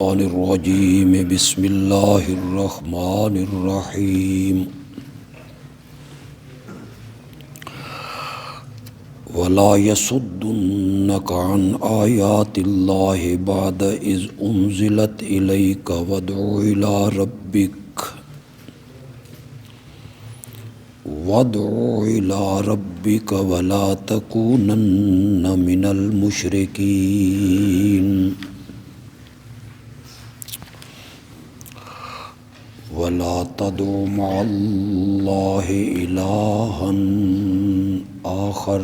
الرجیم بسم اللہ الرحمن الرحیم ولا يصدنك عن آیات اللہ بعد اذ انزلت الیک وادع إلى ربك ولا تكونن من المشركين ولا تدع مع الله إلها آخر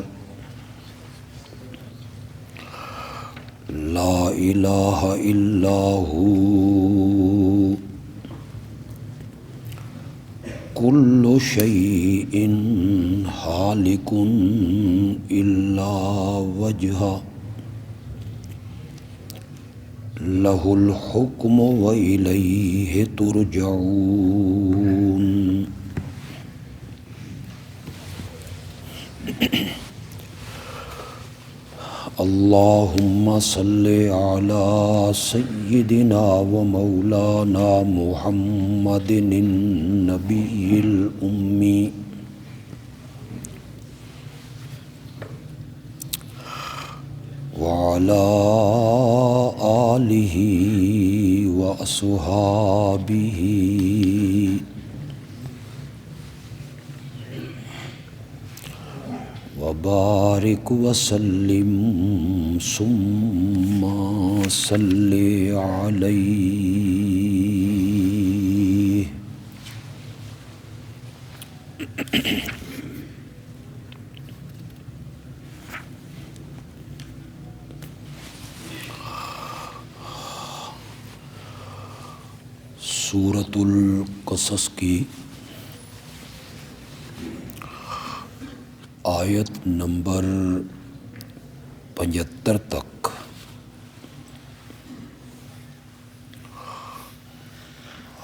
لا إله إلا هو كل شيء هالك إلا وجهه له الحكم وإليه ترجعون اللهم صل على سيدنا ومولانا محمد النبي الأمي وعلى آله وأصحابه وبارك وسلم ثم صل عليه سورۃ القصص کی آیت نمبر 75 تک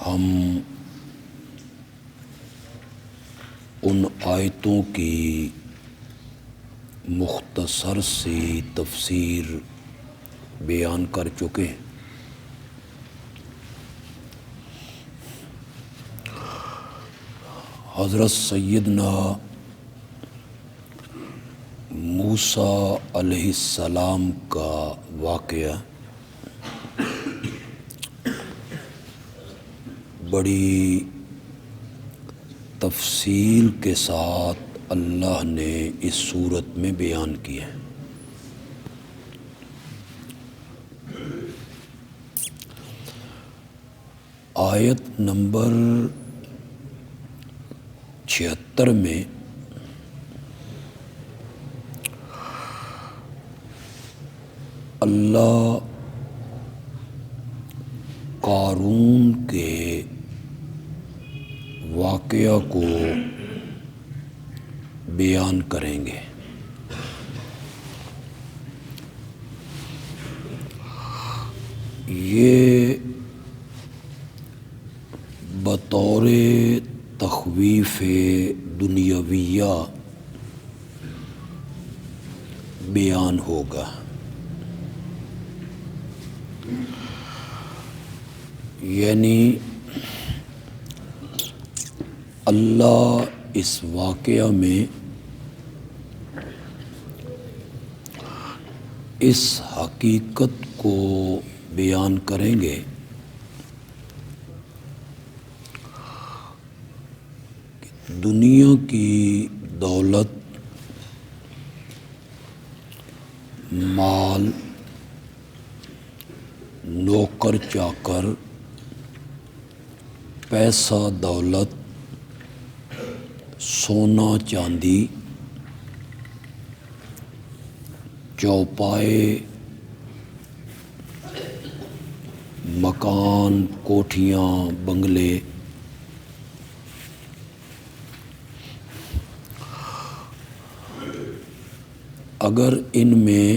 ہم ان آیتوں کی مختصر سی تفسیر بیان کر چکے ہیں۔ حضرت سیدنا موسیٰ علیہ السلام کا واقعہ بڑی تفصیل کے ساتھ اللہ نے اس صورت میں بیان کیا ہے۔ آیت نمبر 76 میں اللہ قارون کے واقعہ کو بیان کریں گے۔ یہ بطور تخویف دنیاویہ بیان ہوگا، یعنی اللہ اس واقعہ میں اس حقیقت کو بیان کریں گے کہ دنیا کی دولت، مال، نوکر چاکر، پیسہ دولت، سونا چاندی، چوپائے، مکان، کوٹھیاں، بنگلے، اگر ان میں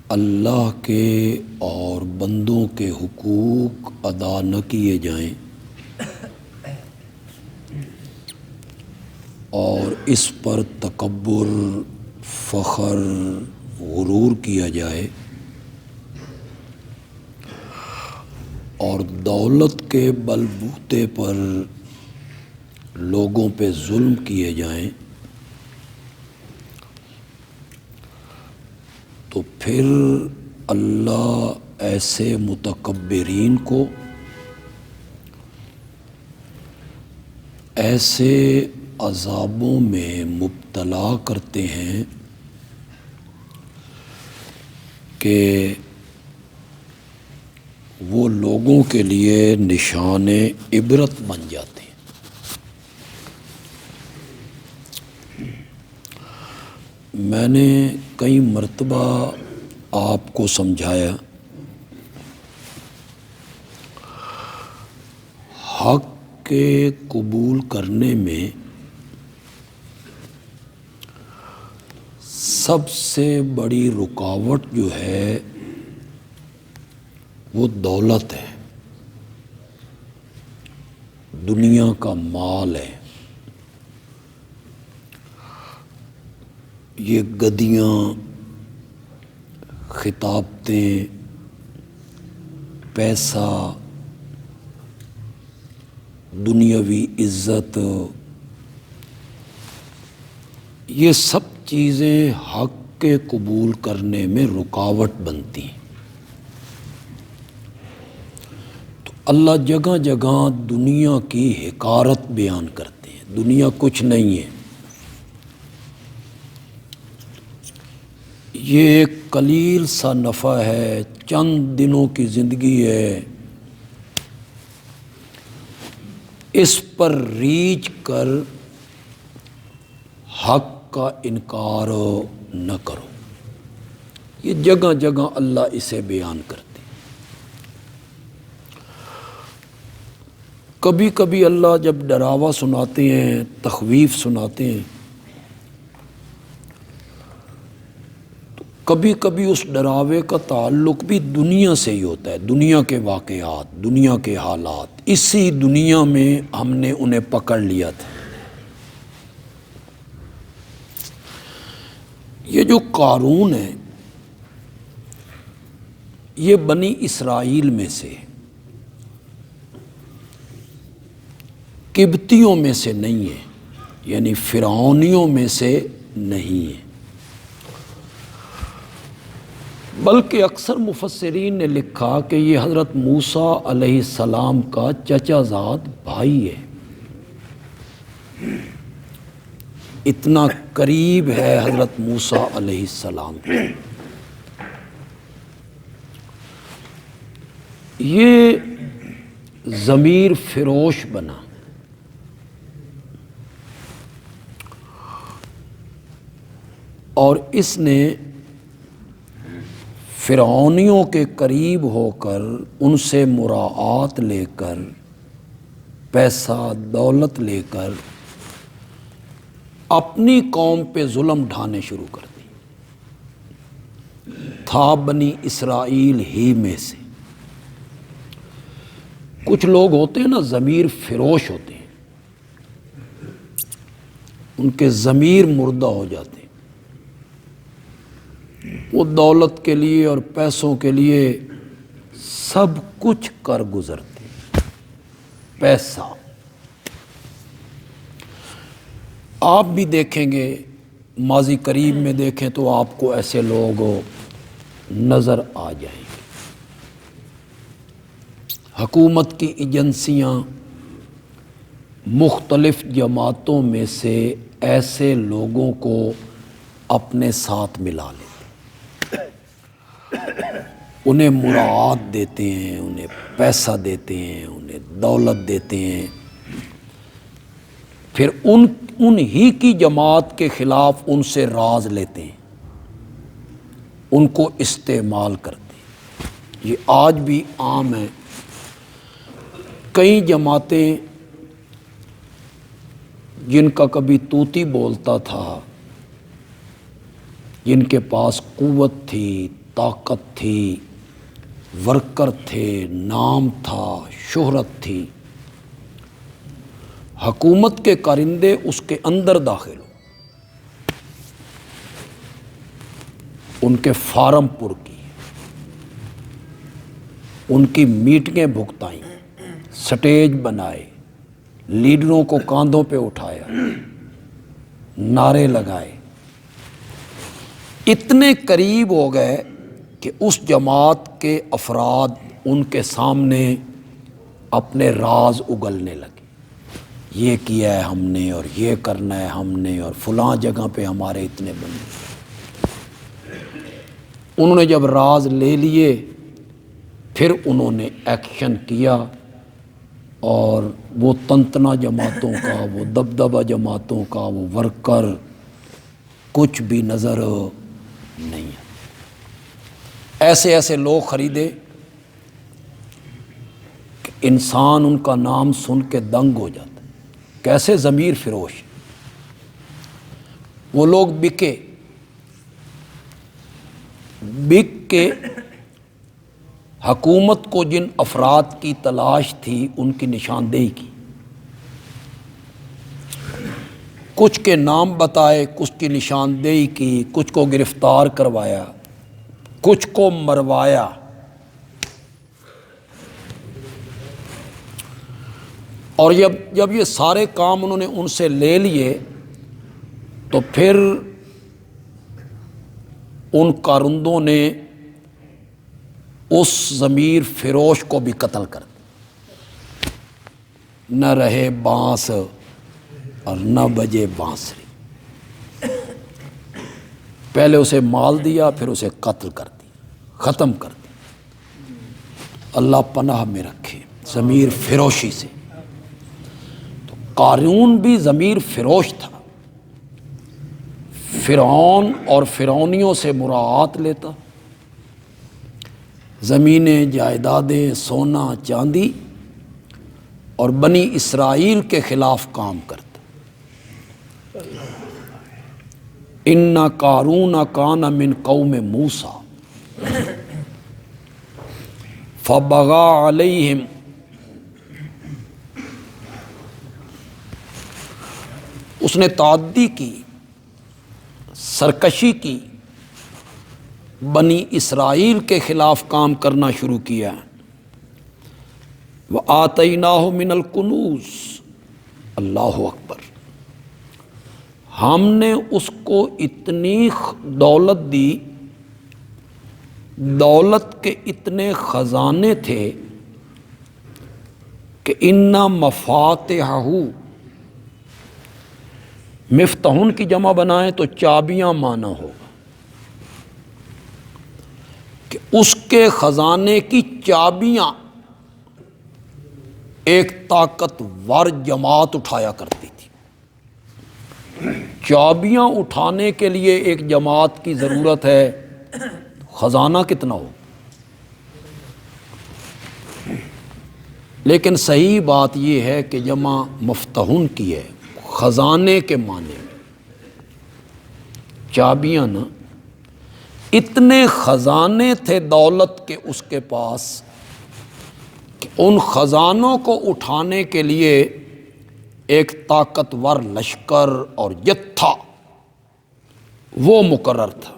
اللہ کے اور بندوں کے حقوق ادا نہ کیے جائیں اور اس پر تکبر، فخر، غرور کیا جائے اور دولت کے بلبوتے پر لوگوں پہ ظلم کیے جائیں تو پھر اللہ ایسے متکبرین کو ایسے عذابوں میں مبتلا کرتے ہیں کہ وہ لوگوں کے لیے نشان عبرت بن جاتے ہیں۔ میں نے کئی مرتبہ آپ کو سمجھایا حق کے قبول کرنے میں سب سے بڑی رکاوٹ جو ہے وہ دولت ہے، دنیا کا مال ہے۔ یہ گدیاں، خطابتیں، پیسہ، دنیاوی عزت، یہ سب چیزیں حق کے قبول کرنے میں رکاوٹ بنتی ہیں۔ تو اللہ جگہ جگہ دنیا کی حقارت بیان کرتے ہیں، دنیا کچھ نہیں ہے، یہ ایک قلیل سا نفع ہے، چند دنوں کی زندگی ہے، اس پر ریچھ کر حق کا انکار نہ کرو۔ یہ جگہ جگہ اللہ اسے بیان کرتے ہیں۔ کبھی کبھی اللہ جب ڈراوا سناتے ہیں، تخویف سناتے ہیں، تو کبھی کبھی اس ڈراوے کا تعلق بھی دنیا سے ہی ہوتا ہے، دنیا کے واقعات، دنیا کے حالات۔ اسی دنیا میں ہم نے انہیں پکڑ لیا تھا۔ یہ جو قارون ہے یہ بنی اسرائیل میں سے، قبطیوں میں سے نہیں ہے، یعنی فرعونیوں میں سے نہیں ہے، بلکہ اکثر مفسرین نے لکھا کہ یہ حضرت موسیٰ علیہ السلام کا چچا زاد بھائی ہے، اتنا قریب ہے حضرت موسیٰ علیہ السلام کے۔ یہ ضمیر فروش بنا، اور اس نے فرعونیوں کے قریب ہو کر ان سے مراعات لے کر، پیسہ دولت لے کر اپنی قوم پہ ظلم ڈھانے شروع کر دی۔ تھا بنی اسرائیل ہی میں سے۔ کچھ لوگ ہوتے ہیں نا ضمیر فروش ہوتے ہیں، ان کے ضمیر مردہ ہو جاتے ہیں، وہ دولت کے لیے اور پیسوں کے لیے سب کچھ کر گزرتے ہیں۔ پیسہ آپ بھی دیکھیں گے، ماضی قریب میں دیکھیں تو آپ کو ایسے لوگ نظر آ جائیں گے۔ حکومت کی ایجنسیاں مختلف جماعتوں میں سے ایسے لوگوں کو اپنے ساتھ ملا لیتے ہیں، انہیں مراعات دیتے ہیں، انہیں پیسہ دیتے ہیں، انہیں دولت دیتے ہیں، پھر انہی کی جماعت کے خلاف ان سے راز لیتے ہیں، ان کو استعمال کرتے ہیں۔ یہ آج بھی عام ہے۔ کئی جماعتیں جن کا کبھی طوطی بولتا تھا، جن کے پاس قوت تھی، طاقت تھی، ورکر تھے، نام تھا، شہرت تھی، حکومت کے کارندے اس کے اندر داخل ہو، ان کے فارم پر کیے، ان کی میٹنگیں بھگتائیں، سٹیج بنائے، لیڈروں کو کاندھوں پہ اٹھایا، نعرے لگائے، اتنے قریب ہو گئے کہ اس جماعت کے افراد ان کے سامنے اپنے راز اگلنے لگے، یہ کیا ہے ہم نے اور یہ کرنا ہے ہم نے اور فلاں جگہ پہ ہمارے اتنے بندے۔ انہوں نے جب راز لے لیے پھر انہوں نے ایکشن کیا، اور وہ تنتنا جماعتوں کا، وہ دبدبہ جماعتوں کا وہ ورکر کچھ بھی نظر نہیں ہے۔ ایسے ایسے لوگ خریدے کہ انسان ان کا نام سن کے دنگ ہو جاتا ہے، کیسے ضمیر فروش۔ وہ لوگ بکے، بک کے حکومت کو جن افراد کی تلاش تھی ان کی نشاندہی کی، کچھ کے نام بتائے، کچھ کی نشاندہی کی، کچھ کو گرفتار کروایا، کچھ کو مروایا۔ اور جب یہ سارے کام انہوں نے ان سے لے لیے تو پھر ان کارندوں نے اس ضمیر فروش کو بھی قتل کر دیا۔ نہ رہے بانس اور نہ بجے بانسری، پہلے اسے مال دیا پھر اسے قتل کر دیا، ختم کر دیا۔ اللہ پناہ میں رکھے ضمیر فروشی سے۔ تو قارون بھی ضمیر فروش تھا، فرعون اور فرعونیوں سے مراعات لیتا، زمینیں، جائیدادیں، سونا چاندی، اور بنی اسرائیل کے خلاف کام کرتا۔ ان قارون کان من قوم موسیٰ فبغى علیہم، اس نے تعدی کی، سرکشی کی، بنی اسرائیل کے خلاف کام کرنا شروع کیا۔ وآتیناہ من الکنوز، اللہ اکبر، ہم نے اس کو اتنی دولت دی، دولت کے اتنے خزانے تھے کہ ان مفاتحہ، مفتاحن کی جمع بنائیں تو چابیاں معنی ہوگا، کہ اس کے خزانے کی چابیاں ایک طاقتور جماعت اٹھایا کرتی تھی۔ چابیاں اٹھانے کے لیے ایک جماعت کی ضرورت ہے، خزانہ کتنا ہو۔ لیکن صحیح بات یہ ہے کہ جمع مفتاحن کی ہے، خزانے کے معنی میں، چابیاں نا، اتنے خزانے تھے دولت کے اس کے پاس کہ ان خزانوں کو اٹھانے کے لیے ایک طاقتور لشکر اور جتھا وہ مقرر تھا۔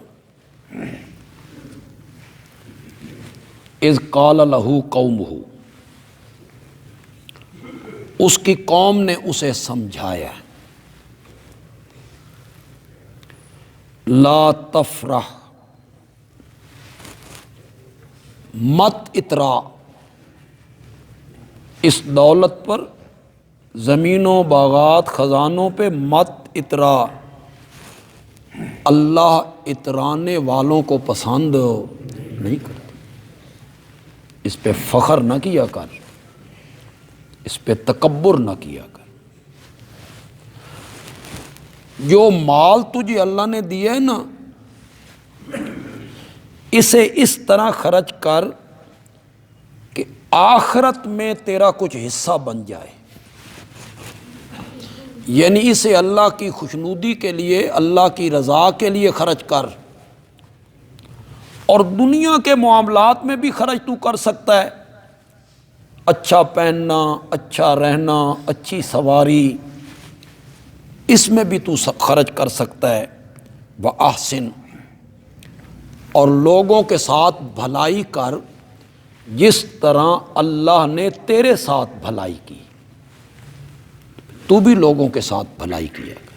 اذ قال لہ قومہ، اس کی قوم نے اسے سمجھایا، لا تفرح، مت اترا اس دولت پر، زمینوں، باغات، خزانوں پہ مت اترا، اللہ اترانے والوں کو پسند نہیں کرتا۔ اس پہ فخر نہ کیا کر، اس پہ تکبر نہ کیا کر۔ جو مال تجھے اللہ نے دیا ہے نا، اسے اس طرح خرچ کر کہ آخرت میں تیرا کچھ حصہ بن جائے، یعنی اسے اللہ کی خوشنودی کے لیے، اللہ کی رضا کے لیے خرچ کر، اور دنیا کے معاملات میں بھی خرچ تو کر سکتا ہے، اچھا پہننا، اچھا رہنا، اچھی سواری، اس میں بھی تو خرچ کر سکتا ہے۔ وَأَحْسِن، اور لوگوں کے ساتھ بھلائی کر جس طرح اللہ نے تیرے ساتھ بھلائی کی، تو بھی لوگوں کے ساتھ بھلائی کیا کر۔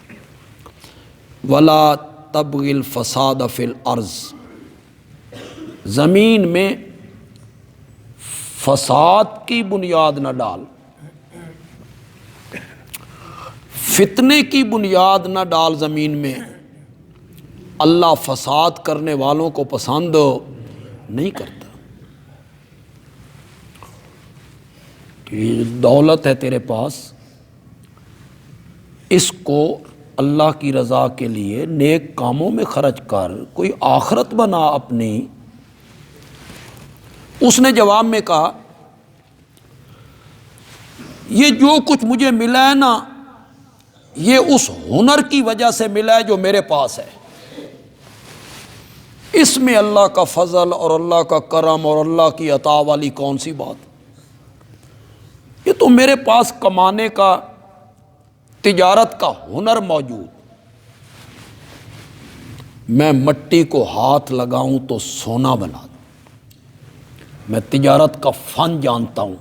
ولا تبغ الفساد فی الارض، زمین میں فساد کی بنیاد نہ ڈال، فتنے کی بنیاد نہ ڈال زمین میں۔ اللہ فساد کرنے والوں کو پسند نہیں کرتا۔ یہ دولت ہے تیرے پاس، اس کو اللہ کی رضا کے لیے نیک کاموں میں خرچ کر، کوئی آخرت بنا اپنی۔ اس نے جواب میں کہا یہ جو کچھ مجھے ملا ہے نا، یہ اس ہنر کی وجہ سے ملا ہے جو میرے پاس ہے۔ اس میں اللہ کا فضل اور اللہ کا کرم اور اللہ کی عطا والی کون سی بات؟ یہ تو میرے پاس کمانے کا، تجارت کا ہنر موجود۔ میں مٹی کو ہاتھ لگاؤں تو سونا بنا دوں، میں تجارت کا فن جانتا ہوں۔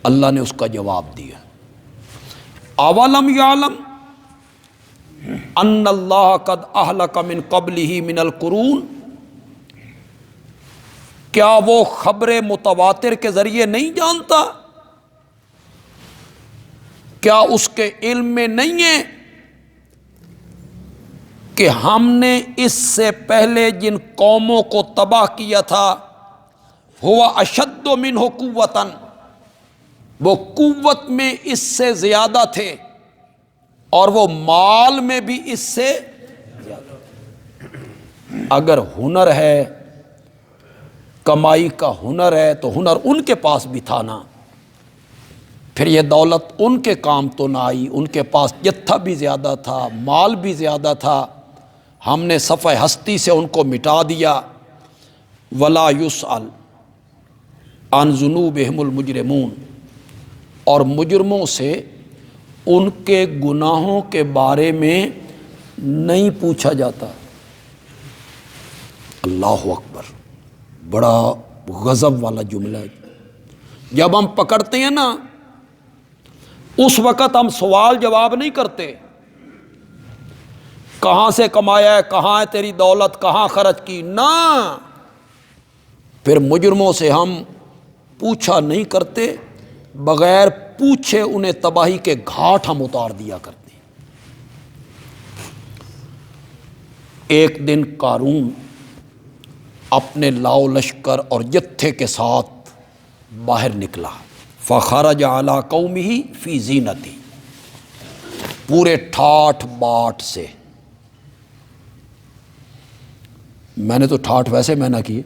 اللہ نے اس کا جواب دیا، اولم یعلم ان اللہ قد اہلک من قبلہ من القرون، کیا وہ خبر متواتر کے ذریعے نہیں جانتا؟ کیا اس کے علم میں نہیں ہے کہ ہم نے اس سے پہلے جن قوموں کو تباہ کیا تھا، ہوا اشد منہ قوۃ، وہ قوت میں اس سے زیادہ تھے اور وہ مال میں بھی اس سے زیادہ تھے۔ اگر ہنر ہے، کمائی کا ہنر ہے، تو ہنر ان کے پاس بھی تھا نا، پھر یہ دولت ان کے کام تو نہ آئی، ان کے پاس جتھا بھی زیادہ تھا، مال بھی زیادہ تھا، ہم نے صفحہ ہستی سے ان کو مٹا دیا۔ ولا یسأل عن ذنوبہم المجرمون، اور مجرموں سے ان کے گناہوں کے بارے میں نہیں پوچھا جاتا۔ اللہ اکبر، بڑا غضب والا جملہ ہے۔ جب ہم پکڑتے ہیں نا، اس وقت ہم سوال جواب نہیں کرتے، کہاں سے کمایا ہے، کہاں ہے تیری دولت، کہاں خرچ کی، نہ، پھر مجرموں سے ہم پوچھا نہیں کرتے، بغیر پوچھے انہیں تباہی کے گھاٹ ہم اتار دیا کرتے ہیں۔ ایک دن قارون اپنے لاؤ لشکر اور جتھے کے ساتھ باہر نکلا، فخرج علی قومہ فی زینتہ، پورے ٹھاٹھ باٹ سے۔ میں نے تو ٹھاٹھ ویسے میں نہ کیے،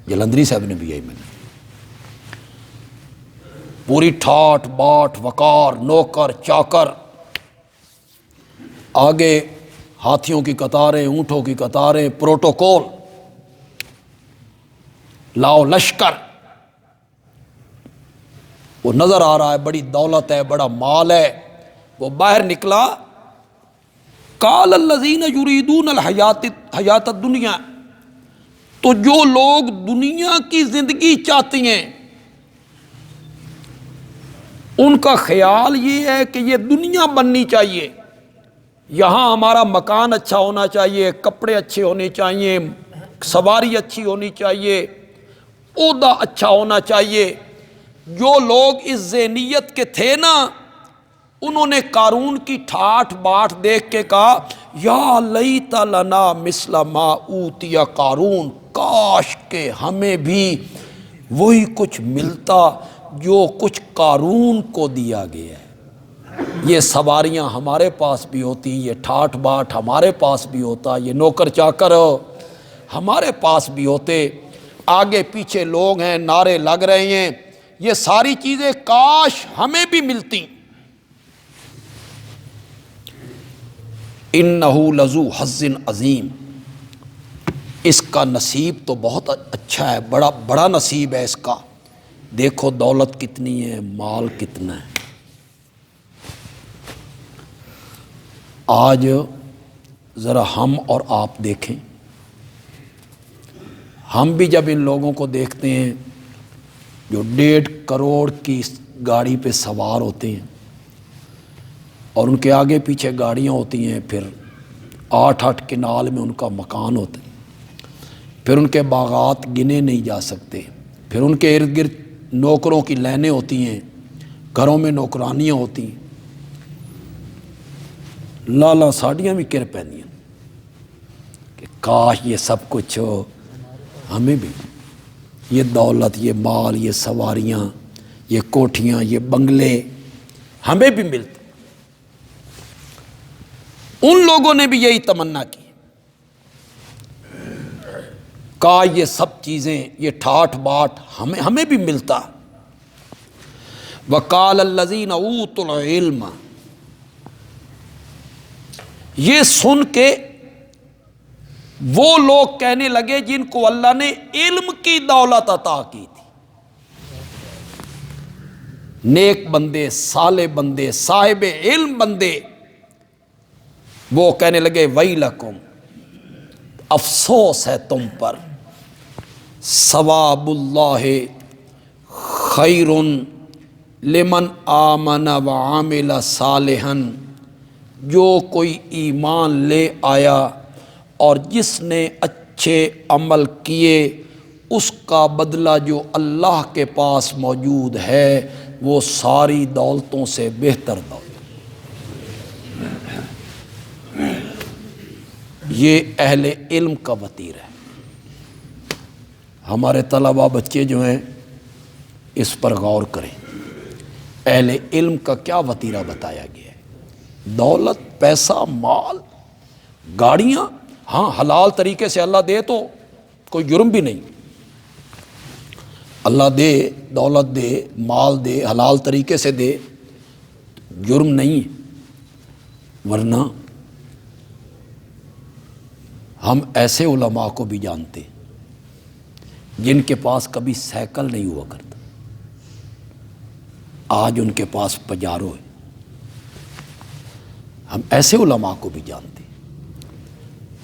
جلندری صاحب نے بھی یہی میں نے، پوری ٹھاٹھ باٹ، وقار، نوکر چاکر، آگے ہاتھیوں کی قطاریں، اونٹوں کی قطاریں، پروٹوکول، لاؤ لشکر، وہ نظر آ رہا ہے بڑی دولت ہے، بڑا مال ہے۔ وہ باہر نکلا، قال الذین یریدون الحیات الدنیا، تو جو لوگ دنیا کی زندگی چاہتی ہیں، ان کا خیال یہ ہے کہ یہ دنیا بننی چاہیے، یہاں ہمارا مکان اچھا ہونا چاہیے، کپڑے اچھے ہونے چاہیے، سواری اچھی ہونی چاہیے، عہدہ اچھا ہونا چاہیے۔ جو لوگ اس ذہنیت کے تھے نا، انہوں نے قارون کی ٹھاٹھ باٹھ دیکھ کے کہا یا لیت لنا مثل ما اوتی قارون، کاش کہ ہمیں بھی وہی کچھ ملتا جو کچھ قارون کو دیا گیا ہے۔ یہ سواریاں ہمارے پاس بھی ہوتی، یہ ٹھاٹھ باٹھ ہمارے پاس بھی ہوتا، یہ نوکر چاکر ہمارے پاس بھی ہوتے، آگے پیچھے لوگ ہیں، نعرے لگ رہے ہیں، یہ ساری چیزیں کاش ہمیں بھی ملتی۔ انہ لذو حظ عظیم، اس کا نصیب تو بہت اچھا ہے، بڑا نصیب ہے اس کا، دیکھو دولت کتنی ہے، مال کتنا ہے۔ آج ذرا ہم اور آپ دیکھیں، ہم بھی جب ان لوگوں کو دیکھتے ہیں جو 1.5 کروڑ کی گاڑی پہ سوار ہوتے ہیں اور ان کے آگے پیچھے گاڑیاں ہوتی ہیں، پھر 8 کنال میں ان کا مکان ہوتا ہے، پھر ان کے باغات گنے نہیں جا سکتے، پھر ان کے ارد گرد نوکروں کی لائنیں ہوتی ہیں، گھروں میں نوکرانیاں ہوتی ہیں، لالا ساڑیاں بھی کر پہنی کہ کاش یہ سب کچھ ہو ہمیں بھی، یہ دولت، یہ مال، یہ سواریاں، یہ کوٹھیاں، یہ بنگلے ہمیں بھی ملتے۔ ان لوگوں نے بھی یہی تمنا کی، کہا یہ سب چیزیں، یہ ٹھاٹ باٹ ہمیں بھی ملتا۔ وقال الذین اوتوا العلم، یہ سن کے وہ لوگ کہنے لگے جن کو اللہ نے علم کی دولت عطا کی تھی، نیک بندے، صالح بندے، صاحب علم بندے، وہ کہنے لگے ویلکم، افسوس ہے تم پر، ثواب اللہ خیر لمن آمن وعمل صالحا، جو کوئی ایمان لے آیا اور جس نے اچھے عمل کیے، اس کا بدلہ جو اللہ کے پاس موجود ہے وہ ساری دولتوں سے بہتر دولت۔ یہ اہل علم کا وطیر ہے۔ ہمارے طلبہ بچے جو ہیں اس پر غور کریں، اہل علم کا کیا وطیرہ بتایا گیا ہے۔ دولت، پیسہ، مال، گاڑیاں، ہاں حلال طریقے سے اللہ دے تو کوئی جرم بھی نہیں، اللہ دے، دولت دے، مال دے، حلال طریقے سے دے، جرم نہیں۔ ورنہ ہم ایسے علماء کو بھی جانتے جن کے پاس کبھی سائیکل نہیں ہوا کرتا، آج ان کے پاس پجارو ہے۔ ہم ایسے علماء کو بھی جانتے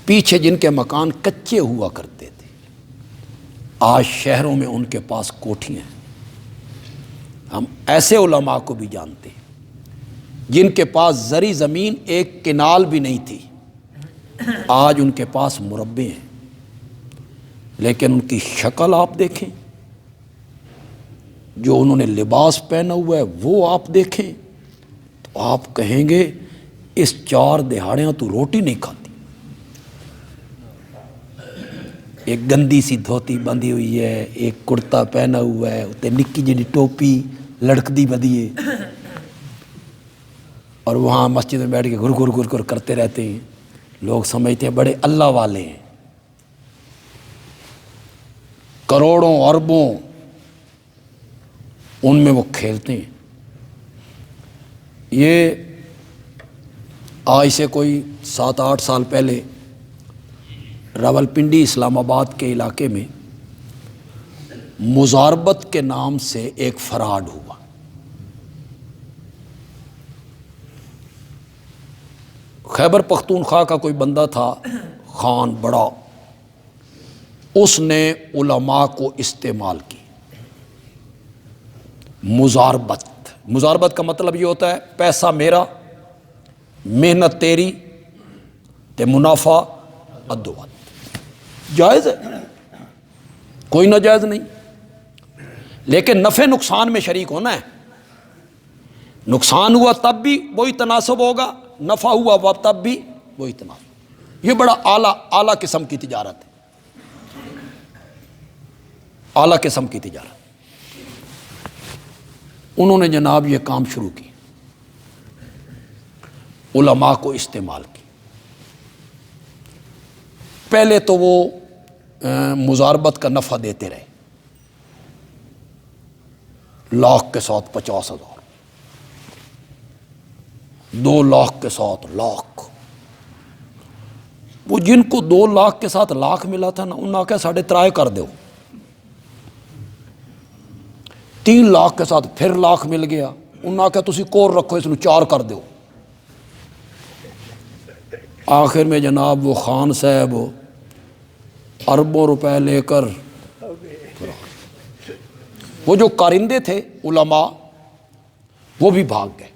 پیچھے جن کے مکان کچے ہوا کرتے تھے، آج شہروں میں ان کے پاس کوٹھیاں ہیں۔ ہم ایسے علماء کو بھی جانتے جن کے پاس زرعی زمین 1 کنال بھی نہیں تھی، آج ان کے پاس مربے ہیں، لیکن ان کی شکل آپ دیکھیں، جو انہوں نے لباس پہنا ہوا ہے وہ آپ دیکھیں تو آپ کہیں گے اس 4 دہاڑیاں تو روٹی نہیں کھاتی۔ ایک گندی سی دھوتی بندھی ہوئی ہے، ایک کرتا پہنا ہوا ہے، اتنے نکی جی ٹوپی لڑکدی بدی ہے، اور وہاں مسجد میں بیٹھ کے گھر گھر گھر گھر کرتے رہتے ہیں۔ لوگ سمجھتے ہیں بڑے اللہ والے ہیں، کروڑوں اربوں ان میں وہ کھیلتے ہیں۔ یہ آج سے کوئی 7-8 سال پہلے راولپنڈی اسلام آباد کے علاقے میں مزاربت کے نام سے ایک فراڈ ہوا۔ خیبر پختونخوا کا کوئی بندہ تھا، خان بڑا، اس نے علماء کو استعمال کی۔ مزاربت کا مطلب یہ ہوتا ہے پیسہ میرا، محنت تیری تے منافع ادو اد۔ جائز ہے، کوئی ناجائز نہیں، لیکن نفع نقصان میں شریک ہونا ہے۔ نقصان ہوا تب بھی وہی تناسب ہوگا، نفع ہوا تب بھی وہی تناسب۔ یہ بڑا اعلیٰ قسم کی تجارت ہے، اعلیٰ قسم کی تجارت۔ انہوں نے جناب یہ کام شروع کی، علماء کو استعمال کی۔ پہلے تو وہ مزاربت کا نفع دیتے رہے، لاکھ کے ساتھ 50,000، 2 لاکھ کے ساتھ لاکھ۔ وہ جن کو 2 لاکھ کے ساتھ لاکھ ملا تھا نا، انہوں نے کہا 3.5 کر دو۔ 3 لاکھ کے ساتھ پھر لاکھ مل گیا، انہوں نے کہا تسی کور رکھو، اس کو 4 کر دو۔ آخر میں جناب وہ خان صاحب اربوں روپے لے کر، وہ جو کارندے تھے علماء وہ بھی بھاگ گئے،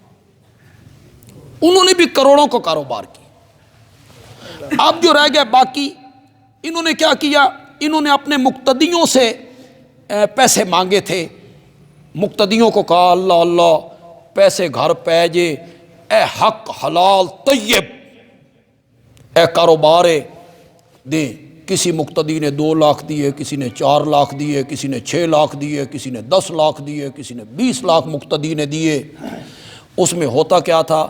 انہوں نے بھی کروڑوں کو کاروبار کیا۔ اب جو رہ گئے باقی، انہوں نے کیا کیا، انہوں نے اپنے مقتدیوں سے پیسے مانگے تھے، مقتدیوں کو کہا اللہ اللہ پیسے گھر پیجے، اے حق حلال طیب، اے کاروبار دیں۔ کسی مقتدی نے 2 لاکھ دیے، کسی نے 4 لاکھ دیے، کسی نے 6 لاکھ دیے، کسی نے 10 لاکھ دیے، کسی نے 20 لاکھ مقتدی نے دیے۔ اس میں ہوتا کیا تھا،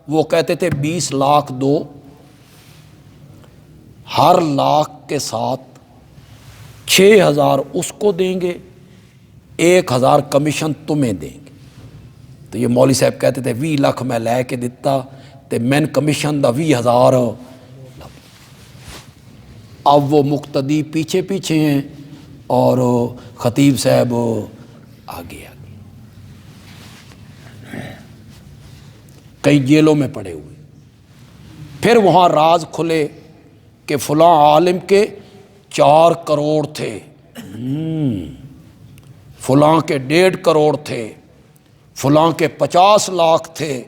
وہ کہتے تھے 20 لاکھ دو، ہر لاکھ کے ساتھ 6,000 اس کو دیں گے، 1,000 کمیشن تمہیں دیں گے۔ تو یہ مولوی صاحب کہتے تھے 20 لاکھ میں لے کے دیتا تے مین کمیشن دا 20,000۔ اب وہ مقتدی پیچھے پیچھے ہیں اور خطیب صاحب آگے آگے، کئی جیلوں میں پڑے ہوئے۔ پھر وہاں راز کھلے کہ فلاں عالم کے 4 کروڑ تھے، فلاں کے 1.5 کروڑ تھے، فلاں کے 50 لاکھ تھے۔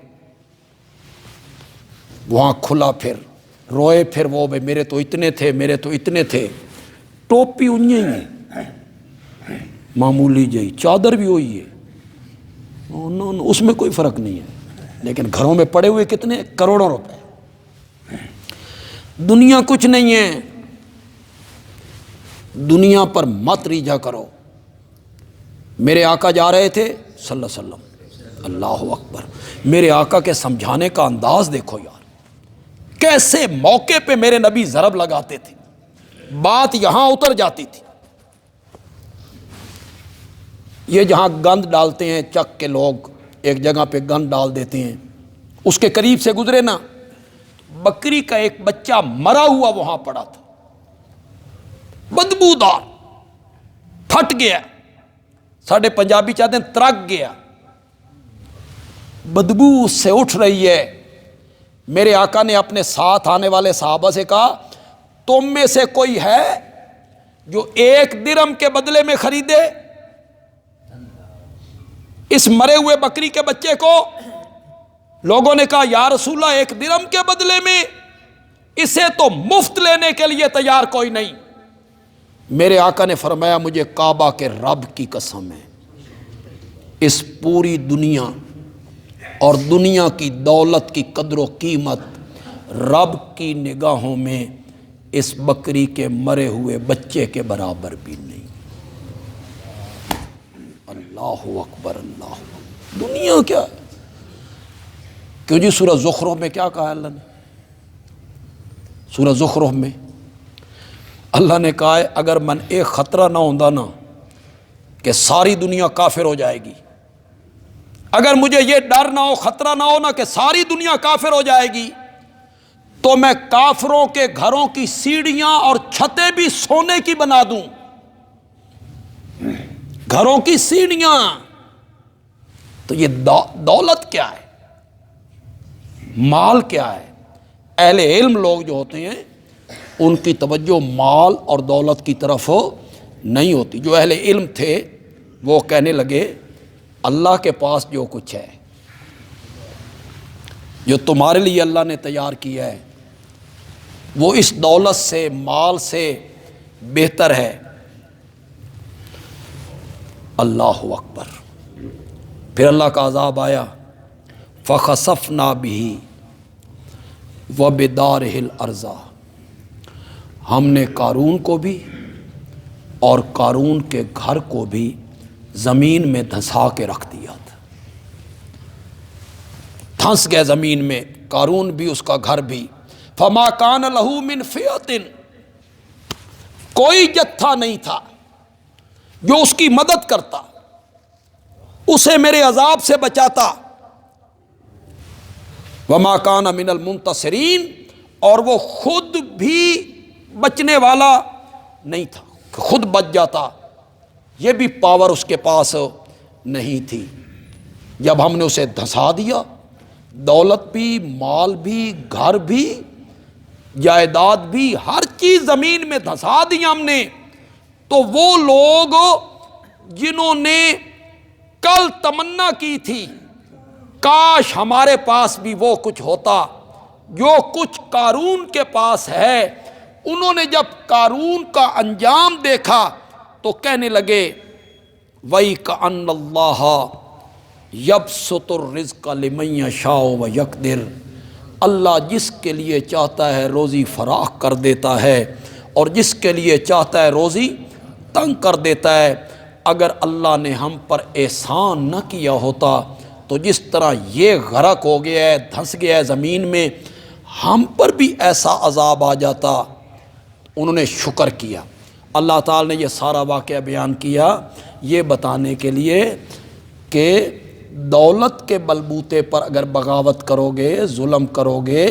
وہاں کھلا، پھر روئے، پھر وہ بھائی میرے تو اتنے تھے، میرے تو اتنے تھے۔ ٹوپی انہیں ہی ہے، معمولی جہی، چادر بھی وہی ہے، اس میں کوئی فرق نہیں ہے، لیکن گھروں میں پڑے ہوئے کتنے کروڑوں روپے۔ دنیا کچھ نہیں ہے، دنیا پر مت ریجھا کرو۔ میرے آقا جا رہے تھے صلی اللہ علیہ وسلم، اللہ اکبر، میرے آقا کے سمجھانے کا انداز دیکھو یار، کیسے موقع پہ میرے نبی ضرب لگاتے تھے، بات یہاں اتر جاتی تھی۔ یہ جہاں گند ڈالتے ہیں چک کے لوگ، ایک جگہ پہ گند ڈال دیتے ہیں، اس کے قریب سے گزرے نا، بکری کا ایک بچہ مرا ہوا وہاں پڑا تھا، بدبودار، پھٹ گیا، ساڑھے پنجابی چاہتے ہیں ترک گیا، بدبو اس سے اٹھ رہی ہے۔ میرے آقا نے اپنے ساتھ آنے والے صحابہ سے کہا تم میں سے کوئی ہے جو 1 درہم کے بدلے میں خریدے اس مرے ہوئے بکری کے بچے کو؟ لوگوں نے کہا یا رسول اللہ 1 درہم کے بدلے میں، اسے تو مفت لینے کے لیے تیار کوئی نہیں۔ میرے آقا نے فرمایا مجھے کعبہ کے رب کی قسم ہے، اس پوری دنیا اور دنیا کی دولت کی قدر و قیمت رب کی نگاہوں میں اس بکری کے مرے ہوئے بچے کے برابر بھی نہیں۔ اللہ اکبر، اللہ اکبر، دنیا کیا ہے؟ کیوں جی سورہ زخرف میں کیا کہا اللہ نے؟ سورہ زخرف میں اللہ نے کہا ہے اگر من ایک خطرہ نہ ہوتا نا کہ ساری دنیا کافر ہو جائے گی، اگر مجھے یہ ڈر نہ ہو، خطرہ نہ ہو نا کہ ساری دنیا کافر ہو جائے گی، تو میں کافروں کے گھروں کی سیڑھیاں اور چھتیں بھی سونے کی بنا دوں۔ گھروں کی سیڑھیاں، تو یہ دولت کیا ہے، مال کیا ہے؟ اہل علم لوگ جو ہوتے ہیں ان کی توجہ مال اور دولت کی طرف نہیں ہوتی۔ جو اہل علم تھے وہ کہنے لگے اللہ کے پاس جو کچھ ہے، جو تمہارے لیے اللہ نے تیار کیا ہے، وہ اس دولت سے، مال سے بہتر ہے۔ اللہ اکبر۔ پھر اللہ کا عذاب آیا، فَخَسَفْنَا بِهِ وَبِدَارِهِ الْأَرْضَ، ہم نے قارون کو بھی اور قارون کے گھر کو بھی زمین میں دھنسا کے رکھ دیا تھا، دھنس گئے زمین میں، قارون بھی اس کا گھر بھی۔ فَمَا كَانَ لَهُ مِنْ فِئَةٍ، کوئی جتھا نہیں تھا جو اس کی مدد کرتا، اسے میرے عذاب سے بچاتا۔ وَمَا كَانَ مِنَ الْمُنْتَصِرِينَ، اور وہ خود بھی بچنے والا نہیں تھا کہ خود بچ جاتا، یہ بھی پاور اس کے پاس نہیں تھی۔ جب ہم نے اسے دھسا دیا، دولت بھی، مال بھی، گھر بھی، جائیداد بھی، ہر چیز زمین میں دھسا دی ہم نے۔ تو وہ لوگ جنہوں نے کل تمنا کی تھی کاش ہمارے پاس بھی وہ کچھ ہوتا جو کچھ قارون کے پاس ہے، انہوں نے جب قارون کا انجام دیکھا تو کہنے لگے وَإِكَأَنَّ اللَّهَ يَبْسُطُ الرِّزْقَ لِمَن يَشَاءُ وَيَقْدِرُ، اللہ جس کے لیے چاہتا ہے روزی فراخ کر دیتا ہے اور جس کے لیے چاہتا ہے روزی تنگ کر دیتا ہے۔ اگر اللہ نے ہم پر احسان نہ کیا ہوتا تو جس طرح یہ غرق ہو گیا ہے، دھنس گیا ہے زمین میں، ہم پر بھی ایسا عذاب آ جاتا۔ انہوں نے شکر کیا۔ اللہ تعالی نے یہ سارا واقعہ بیان کیا یہ بتانے کے لیے کہ دولت کے بلبوتے پر اگر بغاوت کرو گے، ظلم کرو گے،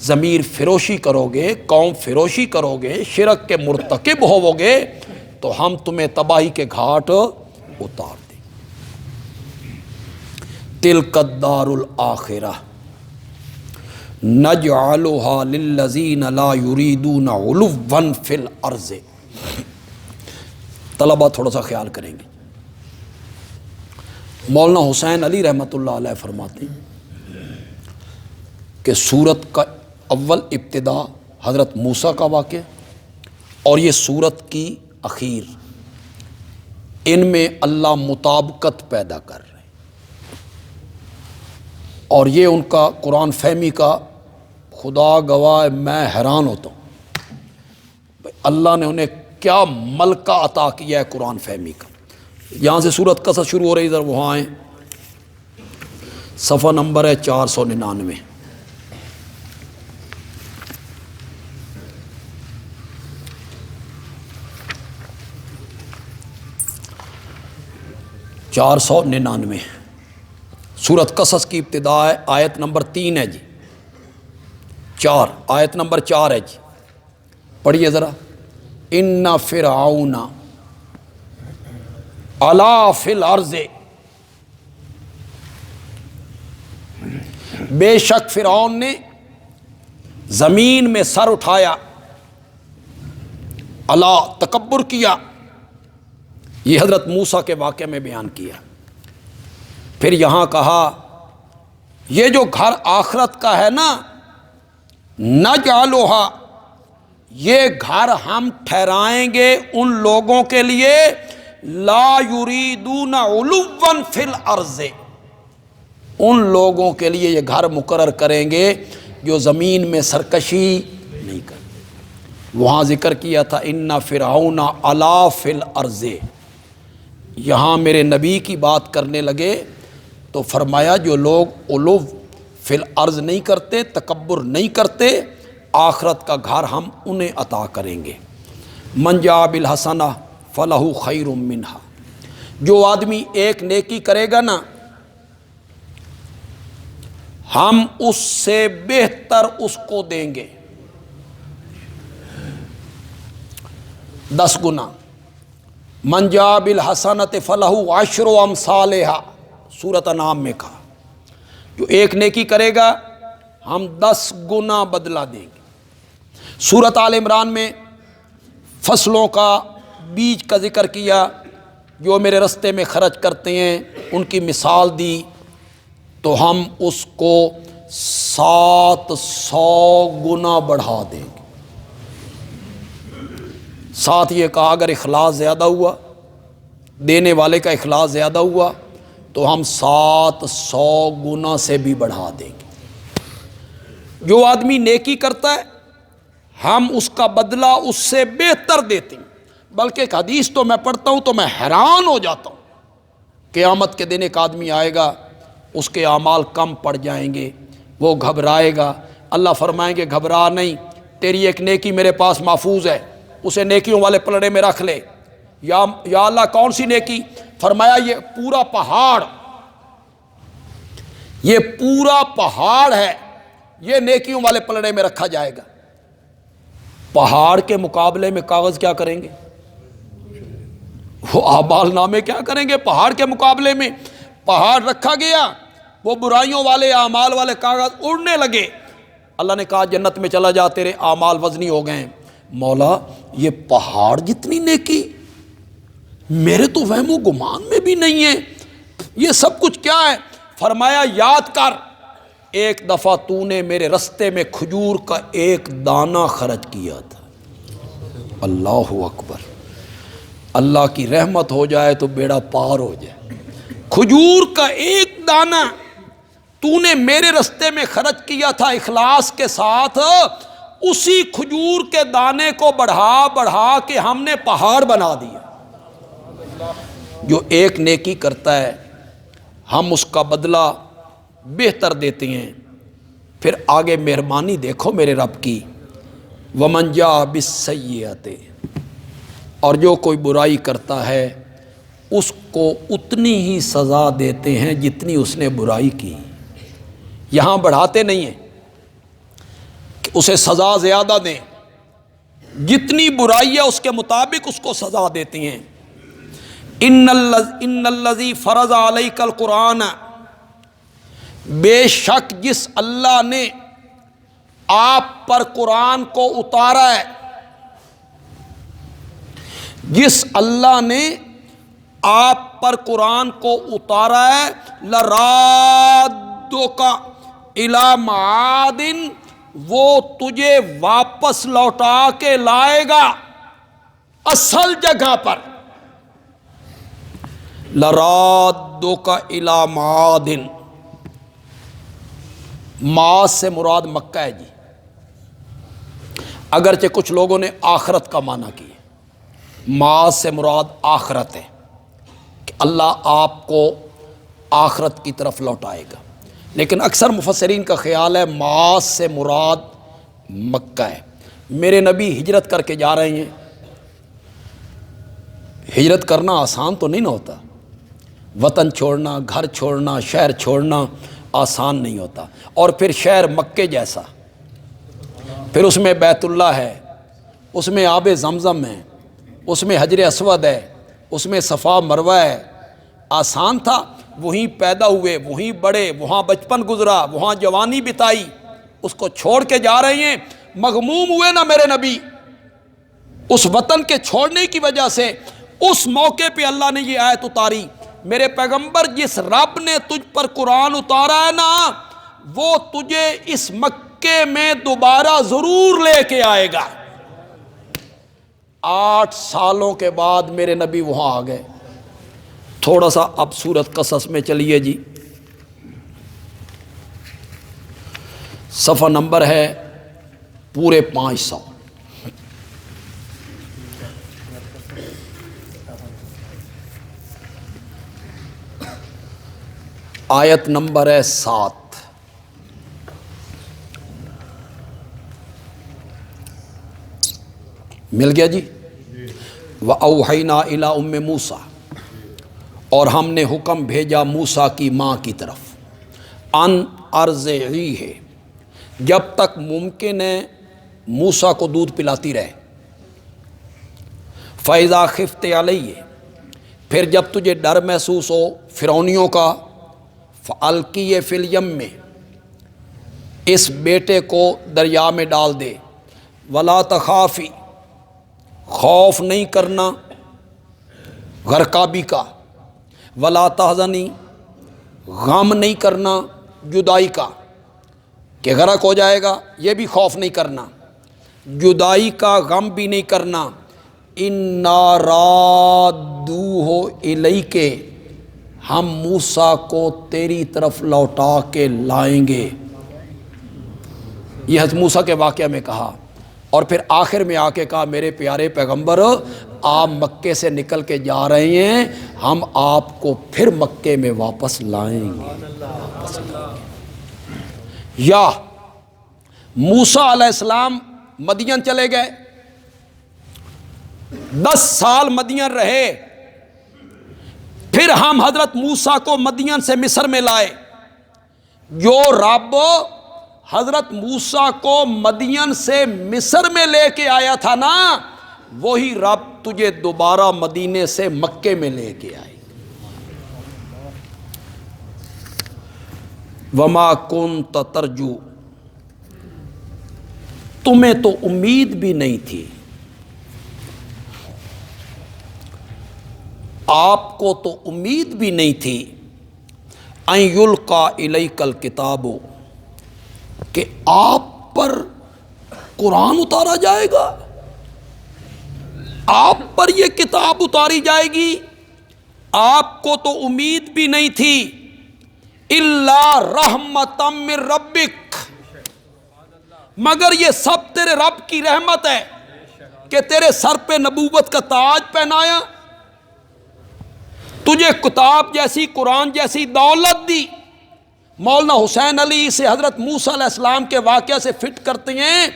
ضمیر فروشی کرو گے، قوم فروشی کرو گے، شرک کے مرتکب ہوو گے تو ہم تمہیں تباہی کے گھاٹ اتار دیں۔ تلک الدار الآخرہ نجعلها للذین لا یریدون علوا فی الارض۔ طلبہ تھوڑا سا خیال کریں گے۔ مولانا حسین علی رحمۃ اللہ علیہ فرماتے ہیں کہ سورت کا اول ابتدا حضرت موسیٰ کا واقعہ اور یہ سورت کی اخیر، ان میں اللہ مطابقت پیدا کر رہے ہیں، اور یہ ان کا قرآن فہمی کا خدا گواہ میں حیران ہوتا ہوں، اللہ نے انہیں کیا ملکہ عطا کیا ہے قرآن فہمی کا۔ یہاں سے سورت قصص شروع ہو رہی، ادھر وہاں آئیں، صفحہ نمبر ہے 499۔ سورت قصص کی ابتدا ہے، آیت نمبر 3 ہے جی، 4 آیت نمبر 4 ہے جی، پڑھیے ذرا۔ ان فرعون علا فی الارض، بے شک فرعون نے زمین میں سر اٹھایا، علا تکبر کیا، یہ حضرت موسیٰ کے واقعے میں بیان کیا۔ پھر یہاں کہا یہ جو گھر آخرت کا ہے نا، نجعلھا، یہ گھر ہم ٹھہرائیں گے ان لوگوں کے لیے لا یریدون علوا فی الارض، ان لوگوں کے لیے یہ گھر مقرر کریں گے جو زمین میں سرکشی نہیں کرتے۔ وہاں ذکر کیا تھا ان فرعون علا فی الارض، یہاں میرے نبی کی بات کرنے لگے تو فرمایا جو لوگ علو فی الارض نہیں کرتے، تکبر نہیں کرتے، آخرت کا گھر ہم انہیں عطا کریں گے۔ من جاء بالحسنہ فلہ خیر منہا، جو آدمی ایک نیکی کرے گا نا ہم اس سے بہتر اس کو دیں گے 10 گنا۔ من جاء بالحسنۃ فلہ عشر امثالھا، سورۃ انعام میں کہا جو ایک نیکی کرے گا ہم 10 گنا بدلہ دیں گے۔ سورۃ آل عمران میں فصلوں کا بیج کا ذکر کیا، جو میرے رستے میں خرچ کرتے ہیں ان کی مثال دی، تو ہم اس کو 700 گنا بڑھا دیں گے۔ ساتھ یہ کہا اگر اخلاص زیادہ ہوا، دینے والے کا اخلاص زیادہ ہوا تو ہم 700 گنا سے بھی بڑھا دیں گے۔ جو آدمی نیکی کرتا ہے ہم اس کا بدلہ اس سے بہتر دیتے ہیں۔ بلکہ ایک حدیث تو میں پڑھتا ہوں تو میں حیران ہو جاتا ہوں، قیامت کے دن ایک آدمی آئے گا، اس کے اعمال کم پڑ جائیں گے، وہ گھبرائے گا، اللہ فرمائیں گے گھبرا نہیں، تیری ایک نیکی میرے پاس محفوظ ہے، اسے نیکیوں والے پلڑے میں رکھ لے۔ یا اللہ کون سی نیکی؟ فرمایا یہ پورا پہاڑ، یہ پورا پہاڑ ہے، یہ نیکیوں والے پلڑے میں رکھا جائے گا۔ پہاڑ کے مقابلے میں کاغذ کیا کریں گے؟ وہ اعمال نامے کیا کریں گے؟ پہاڑ کے مقابلے میں پہاڑ رکھا گیا، وہ برائیوں والے اعمال والے کاغذ اڑنے لگے، اللہ نے کہا جنت میں چلا جا، تیرے اعمال وزنی ہو گئے ہیں۔ مولا یہ پہاڑ جتنی نیکی میرے تو وہم و گمان میں بھی نہیں ہے، یہ سب کچھ کیا ہے؟ فرمایا یاد کر، ایک دفعہ تو نے میرے رستے میں کھجور کا ایک دانہ خرچ کیا تھا۔ اللہ اکبر، اللہ کی رحمت ہو جائے تو بیڑا پار ہو جائے۔ کھجور کا ایک دانہ تو نے میرے رستے میں خرچ کیا تھا اخلاص کے ساتھ، اسی کھجور کے دانے کو بڑھا بڑھا کے ہم نے پہاڑ بنا دیا۔ جو ایک نیکی کرتا ہے ہم اس کا بدلہ بہتر دیتے ہیں۔ پھر آگے مہربانی دیکھو میرے رب کی، وَمَنْ جَاءَ بِالسَّيِّئَةِ، اور جو کوئی برائی کرتا ہے اس کو اتنی ہی سزا دیتے ہیں جتنی اس نے برائی کی۔ یہاں بڑھاتے نہیں ہیں کہ اسے سزا زیادہ دیں، جتنی برائی ہے اس کے مطابق اس کو سزا دیتی ہیں۔ ان الذی فرض علیک القرآن، بے شک جس اللہ نے آپ پر قرآن کو اتارا ہے، جس اللہ نے آپ پر قرآن کو اتارا ہے، لرادک الی معاد، وہ تجھے واپس لوٹا کے لائے گا اصل جگہ پر۔ لرادک الی معاد، معاد سے مراد مکہ ہے جی، اگرچہ کچھ لوگوں نے آخرت کا معنی کیا، معاد سے مراد آخرت ہے کہ اللہ آپ کو آخرت کی طرف لوٹائے گا، لیکن اکثر مفسرین کا خیال ہے معاد سے مراد مکہ ہے۔ میرے نبی ہجرت کر کے جا رہے ہیں، ہجرت کرنا آسان تو نہیں نہ ہوتا، وطن چھوڑنا، گھر چھوڑنا، شہر چھوڑنا آسان نہیں ہوتا، اور پھر شہر مکے جیسا، پھر اس میں بیت اللہ ہے، اس میں آب زمزم ہے، اس میں حجر اسود ہے، اس میں صفا مروہ ہے۔ آسان تھا؟ وہیں پیدا ہوئے، وہیں بڑے، وہاں بچپن گزرا، وہاں جوانی بتائی، اس کو چھوڑ کے جا رہے ہیں۔ مغموم ہوئے نا میرے نبی اس وطن کے چھوڑنے کی وجہ سے۔ اس موقع پہ اللہ نے یہ آیت اتاری، میرے پیغمبر جس رب نے تجھ پر قرآن اتارا ہے نا، وہ تجھے اس مکے میں دوبارہ ضرور لے کے آئے گا۔ 8 سالوں کے بعد میرے نبی وہاں آ گئے۔ تھوڑا سا اب سورۃ قصص میں چلیے جی، صفحہ نمبر ہے پورے 500۔ آیت نمبر ہے 7۔ مل گیا جی؟ وَأَوْحَيْنَا إِلَىٰ أُمِّ مُوسَىٰ، اور ہم نے حکم بھیجا موسیٰ کی ماں کی طرف، ان ارضعیہ، جب تک ممکن ہے موسیٰ کو دودھ پلاتی رہے، فَإِذَا خِفْتِ عَلَيْهِ، پھر جب تجھے ڈر محسوس ہو فرعونیوں کا، فَأَلْقِيَ فِي الْيَمِّ، اس بیٹے کو دریا میں ڈال دے، وَلَا تَخَافِي، خوف نہیں کرنا غرقابی کا، وَلَا تَحْزَنِي، غم نہیں کرنا جدائی کا کہ غرق ہو جائے گا، یہ بھی خوف نہیں کرنا، جدائی کا غم بھی نہیں کرنا۔ اِنَّا رَادُّوهُ إِلَيْكَ، ہم موسیٰ کو تیری طرف لوٹا کے لائیں گے۔ یہ حضرت موسیٰ کے واقعہ میں کہا، اور پھر آخر میں آ کے کہا میرے پیارے پیغمبر آپ مکے سے نکل کے جا رہے ہیں، ہم آپ کو پھر مکے میں واپس لائیں گے۔ یا موسیٰ علیہ السلام مدین چلے گئے، 10 سال مدین رہے، پھر ہم حضرت موسیٰ کو مدین سے مصر میں لائے۔ جو رب حضرت موسیٰ کو مدین سے مصر میں لے کے آیا تھا نا، وہی رب تجھے دوبارہ مدینے سے مکے میں لے کے آئے۔ وَمَا كُنْتَ تَرْجُو، تمہیں تو امید بھی نہیں تھی، آپ کو تو امید بھی نہیں تھی، ان یلقا الیک الکتاب، کہ آپ پر قرآن اتارا جائے گا، آپ پر یہ کتاب اتاری جائے گی، آپ کو تو امید بھی نہیں تھی، الا رحمۃ من ربک، مگر یہ سب تیرے رب کی رحمت ہے کہ تیرے سر پہ نبوت کا تاج پہنایا، تجھے کتاب جیسی، قرآن جیسی دولت دی۔ مولانا حسین علی سے حضرت موسیٰ علیہ السلام کے واقعہ سے فٹ کرتے ہیں،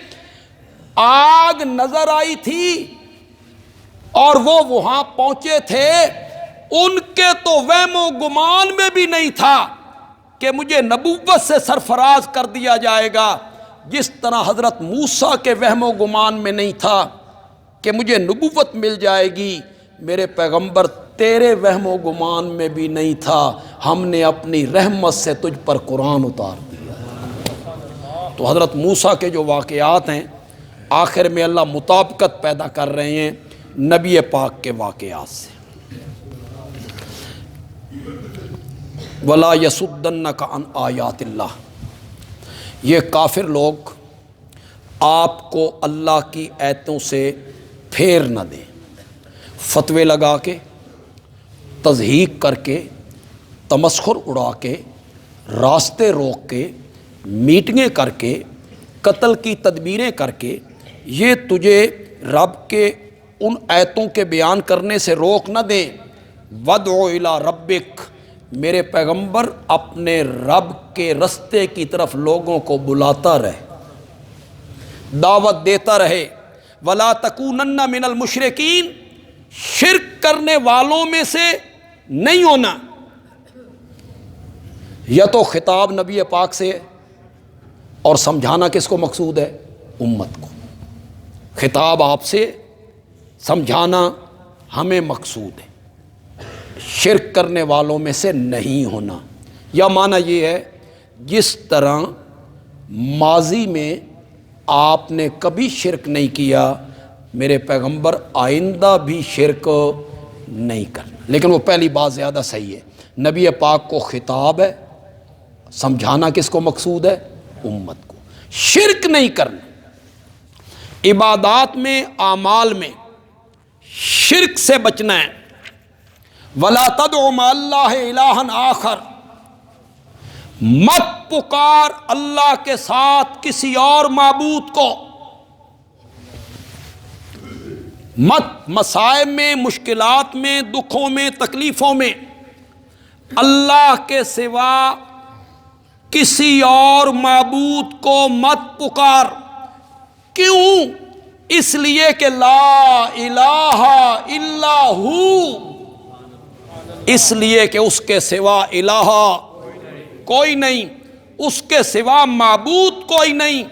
آگ نظر آئی تھی اور وہ وہاں پہنچے تھے، ان کے تو وہم و گمان میں بھی نہیں تھا کہ مجھے نبوت سے سرفراز کر دیا جائے گا، جس طرح حضرت موسیٰ کے وہم و گمان میں نہیں تھا کہ مجھے نبوت مل جائے گی، میرے پیغمبر تیرے وہم و گمان میں بھی نہیں تھا، ہم نے اپنی رحمت سے تجھ پر قرآن اتار دیا۔ تو حضرت موسیٰ کے جو واقعات ہیں، آخر میں اللہ مطابقت پیدا کر رہے ہیں نبی پاک کے واقعات سے۔ وَلَا يَصُدَّنَّكَ عَنْ آیَاتِ اللَّهِ، یہ کافر لوگ آپ کو اللہ کی آیتوں سے پھیر نہ دیں، فتوے لگا کے، تضحیق کر کے، تمسخر اڑا کے، راستے روک کے، میٹنگیں کر کے، قتل کی تدبیریں کر کے، یہ تجھے رب کے ان آیتوں کے بیان کرنے سے روک نہ دیں۔ وَادْعُ إِلَىٰ رَبِّكَ، میرے پیغمبر اپنے رب کے رستے کی طرف لوگوں کو بلاتا رہے، دعوت دیتا رہے۔ وَلَا تَكُونَنَّ مِنَ الْمُشْرِكِينَ، شرک کرنے والوں میں سے نہیں ہونا۔ یا تو خطاب نبی پاک سے ہے، اور سمجھانا کس کو مقصود ہے؟ امت کو۔ خطاب آپ سے، سمجھانا ہمیں مقصود ہے، شرک کرنے والوں میں سے نہیں ہونا۔ یا معنی یہ ہے، جس طرح ماضی میں آپ نے کبھی شرک نہیں کیا، میرے پیغمبر آئندہ بھی شرک نہیں کرنا۔ لیکن وہ پہلی بات زیادہ صحیح ہے، نبی پاک کو خطاب ہے، سمجھانا کس کو مقصود ہے؟ امت کو، شرک نہیں کرنا۔ عبادات میں، اعمال میں شرک سے بچنا ہے۔ وَلَا تَدْعُ مَعَ اللَّهِ إِلَٰهًا آخر، مت پکار اللہ کے ساتھ کسی اور معبود کو، مت مسائب میں، مشکلات میں، دکھوں میں، تکلیفوں میں اللہ کے سوا کسی اور معبود کو مت پکار۔ کیوں؟ اس لیے کہ لا الہ الا ہو، اس لیے کہ اس کے سوا الہ کوئی نہیں، اس کے سوا معبود کوئی نہیں،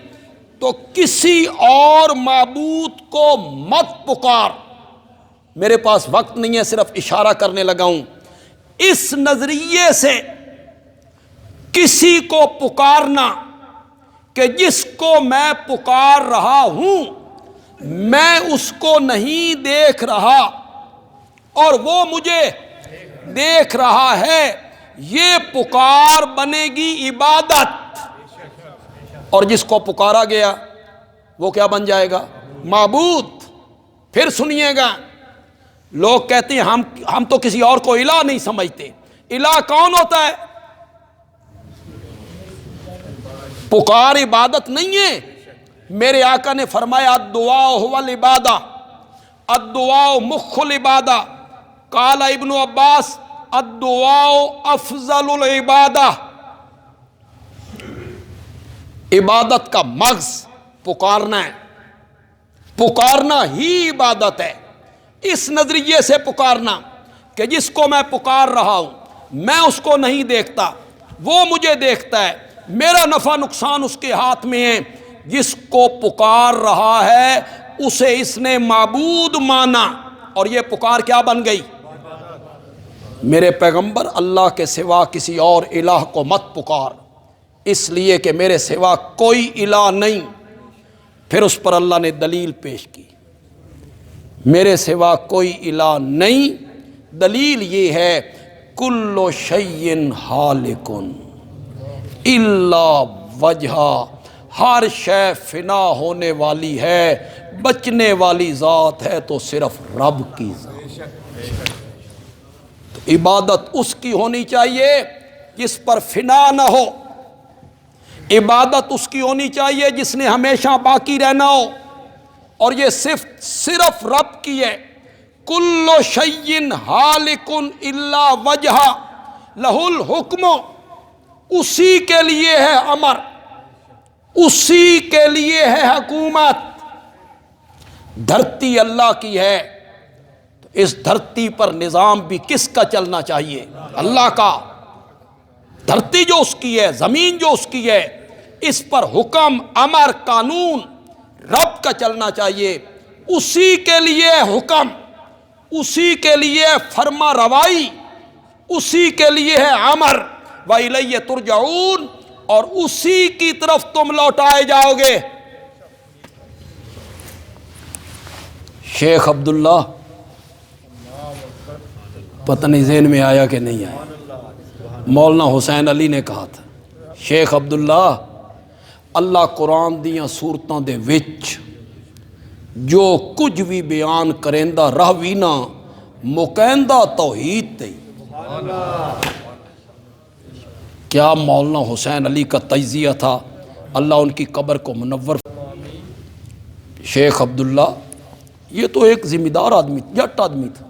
تو کسی اور معبود کو مت پکار۔ میرے پاس وقت نہیں ہے، صرف اشارہ کرنے لگا ہوں۔ اس نظریے سے کسی کو پکارنا کہ جس کو میں پکار رہا ہوں میں اس کو نہیں دیکھ رہا اور وہ مجھے دیکھ رہا ہے، یہ پکار بنے گی عبادت، اور جس کو پکارا گیا وہ کیا بن جائے گا؟ معبود۔ پھر سنیے گا، لوگ کہتے ہیں ہم تو کسی اور کو الہ نہیں سمجھتے۔ الہ کون ہوتا ہے؟ پکار عبادت نہیں ہے۔ میرے آقا نے فرمایا الدعاء هو العبادہ، الدعاء مخ العبادہ۔ قال ابن عباس الدعاء افضل العبادہ، عبادت کا مغز پکارنا ہے، پکارنا ہی عبادت ہے۔ اس نظریے سے پکارنا کہ جس کو میں پکار رہا ہوں میں اس کو نہیں دیکھتا، وہ مجھے دیکھتا ہے، میرا نفع نقصان اس کے ہاتھ میں ہے۔ جس کو پکار رہا ہے اسے اس نے معبود مانا، اور یہ پکار کیا بن گئی؟ میرے پیغمبر اللہ کے سوا کسی اور الہ کو مت پکار، اس لیے کہ میرے سوا کوئی الہ نہیں۔ پھر اس پر اللہ نے دلیل پیش کی، میرے سوا کوئی الہ نہیں، دلیل یہ ہے کل شیء ہالک الا وجہہ، ہر شے فنا ہونے والی ہے، بچنے والی ذات ہے تو صرف رب کی ذات۔ تو عبادت اس کی ہونی چاہیے جس پر فنا نہ ہو، عبادت اس کی ہونی چاہیے جس نے ہمیشہ باقی رہنا ہو، اور یہ صرف رب کی ہے۔ کل شیء ہالک الا وجہہ لہ الحکم، اسی کے لیے ہے امر، اسی کے لیے ہے حکومت۔ دھرتی اللہ کی ہے تو اس دھرتی پر نظام بھی کس کا چلنا چاہیے؟ اللہ کا۔ دھرتی جو اس کی ہے، زمین جو اس کی ہے، اس پر حکم، امر، قانون رب کا چلنا چاہیے۔ اسی کے لیے حکم، اسی کے لیے فرما روائی، اسی کے لیے ہے امر، وَإِلَيَّ تُرْجَعُونَ، اور اسی کی طرف تم لوٹائے جاؤ گے۔ شیخ عبداللہ، پتہ نہیں ذہن میں آیا کہ نہیں آیا، مولانا حسین علی نے کہا تھا، شیخ عبداللہ اللہ قرآن دیاں سورتاں دے وچ جو کچھ بھی بیان کریندا راہوی نہ مکیندہ توحید تے۔ کیا مولانا حسین علی کا تجزیہ تھا، اللہ ان کی قبر کو منور۔ شیخ عبداللہ یہ تو ایک ذمہ دار آدمی، جٹ آدمی تھا،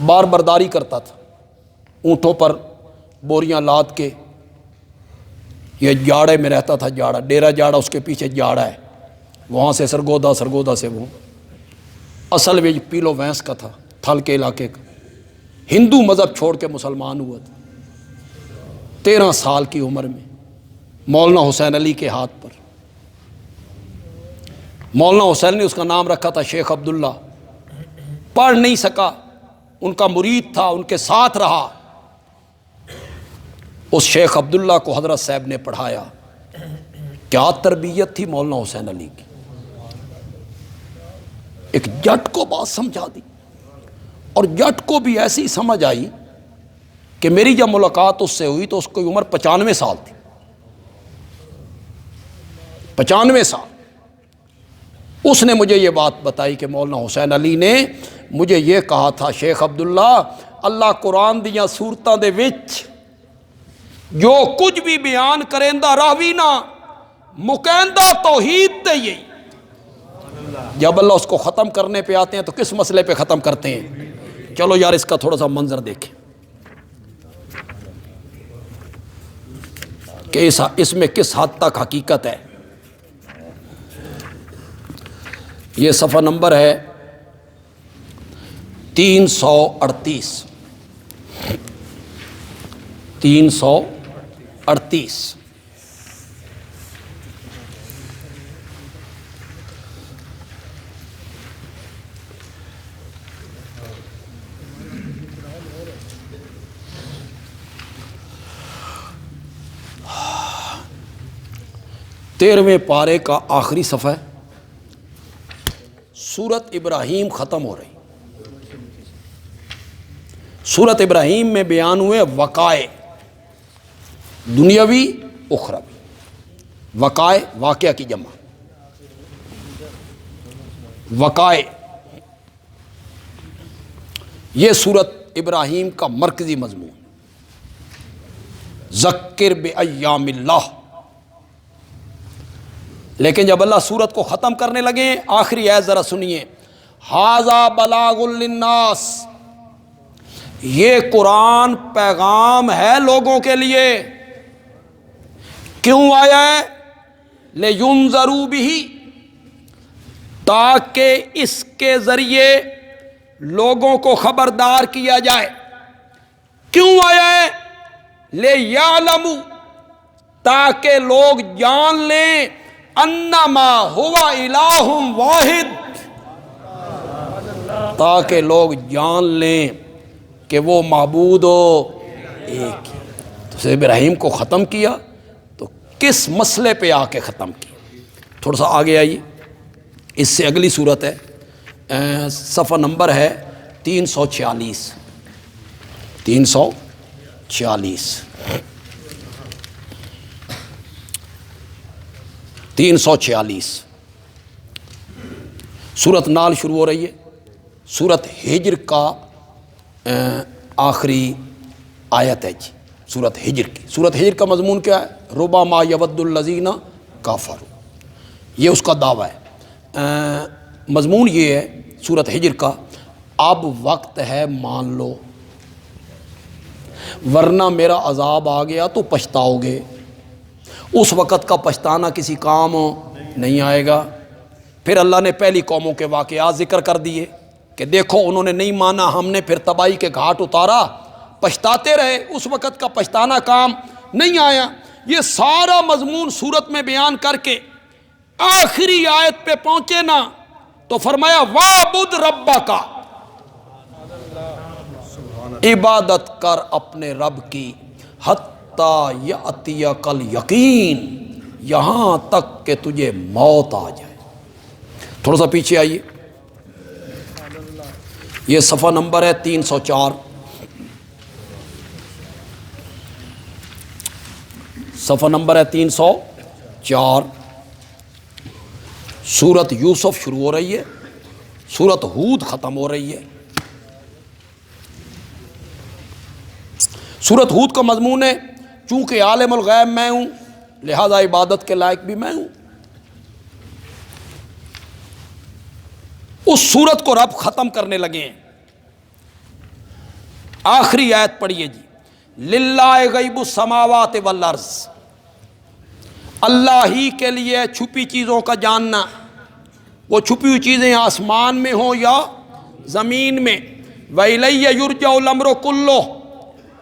بار برداری کرتا تھا، اونٹوں پر بوریاں لاد کے، یہ جاڑے میں رہتا تھا، جاڑا ڈیرا جاڑا، اس کے پیچھے جاڑا ہے، وہاں سے سرگودا، سرگودا سے وہ اصل ویج پیلو وینس کا تھا، تھل کے علاقے کا، ہندو مذہب چھوڑ کے مسلمان ہوا تھا 13 سال کی عمر میں، مولانا حسین علی کے ہاتھ پر۔ مولانا حسین نے اس کا نام رکھا تھا شیخ عبداللہ، پڑھ نہیں سکا، ان کا مرید تھا، ان کے ساتھ رہا، اس شیخ عبداللہ کو حضرت صاحب نے پڑھایا۔ کیا تربیت تھی مولانا حسین علی کی، ایک جٹ کو بات سمجھا دی، اور جٹ کو بھی ایسی سمجھ آئی کہ میری جب ملاقات اس سے ہوئی تو اس کی عمر 95 سال تھی، 95 سال۔ اس نے مجھے یہ بات بتائی کہ مولانا حسین علی نے مجھے یہ کہا تھا، شیخ عبداللہ اللہ قرآن دیاں سورتاں دے وچ جو کچھ بھی بیان کریندا راہوی نہ مکیندہ توحید تے ہی۔ جب اللہ اس کو ختم کرنے پہ آتے ہیں تو کس مسئلے پہ ختم کرتے ہیں؟ چلو یار اس کا تھوڑا سا منظر دیکھیں کہ اس میں کس حد تک حقیقت ہے۔ یہ صفحہ نمبر ہے 338، 338۔ تیرہویں پارے کا آخری صفحہ ہے، سورت ابراہیم ختم ہو رہی۔ سورت ابراہیم میں بیان ہوئے وقائع دنیاوی اخروی، وقائع واقعہ کی جمع، وقائع یہ سورت ابراہیم کا مرکزی مضمون۔ ذکر بایام اللہ، لیکن جب اللہ سورت کو ختم کرنے لگے، آخری آیت ذرا سنیے، ھذا بلاغ للناس، یہ قرآن پیغام ہے لوگوں کے لیے۔ کیوں آیا ہے؟ لینذروا بہ، تاکہ اس کے ذریعے لوگوں کو خبردار کیا جائے۔ کیوں آیا ہے؟ لیعلموا، تاکہ لوگ جان لیں، انما ہوا الہ واحد، تاکہ لوگ جان لیں کہ وہ معبود ایک ہی۔ تو ابراہیم کو ختم کیا تو کس مسئلے پہ آ کے ختم کیا؟ تھوڑا سا آگے آئیے، اس سے اگلی صورت ہے، صفحہ نمبر ہے 346 346 سورت نال شروع ہو رہی ہے، سورت ہجر کا آخری آیت ہے جی، سورت ہجر کی۔ سورت ہجر کا مضمون کیا ہے؟ ربما یود الذین کافروا، یہ اس کا دعویٰ ہے۔ مضمون یہ ہے سورت ہجر کا، اب وقت ہے مان لو، ورنہ میرا عذاب آ گیا تو پچھتاؤ گے۔ اس وقت کا پچھتانا کسی کام نہیں آئے گا۔ پھر اللہ نے پہلی قوموں کے واقعات ذکر کر دیے کہ دیکھو انہوں نے نہیں مانا، ہم نے پھر تباہی کے گھاٹ اتارا، پچھتاتے رہے، اس وقت کا پچھتانا کام نہیں آیا۔ یہ سارا مضمون صورت میں بیان کر کے آخری آیت پہ پہنچے نا تو فرمایا وَاعْبُدْ رَبَّكَ، عبادت کر اپنے رب کی، حتیٰ یأتیک الیقین، یہاں تک کہ تجھے موت آ جائے۔ تھوڑا سا پیچھے آئیے، یہ صفحہ نمبر ہے 304، صفحہ نمبر ہے 304۔ سورت یوسف شروع ہو رہی ہے، سورت ہود ختم ہو رہی ہے۔ سورت ہود کا مضمون ہے چونکہ عالم الغیب میں ہوں لہذا عبادت کے لائق بھی میں ہوں۔ اس سورت کو رب ختم کرنے لگے ہیں۔ آخری آیت پڑھیے جی، للہ غیب السماوات والارض، اللہ ہی کے لیے چھپی چیزوں کا جاننا، وہ چھپی ہوئی چیزیں آسمان میں ہوں یا زمین میں، وَإِلَيَّ يُرْجَعُ الْأَمْرُ كُلُّهُ،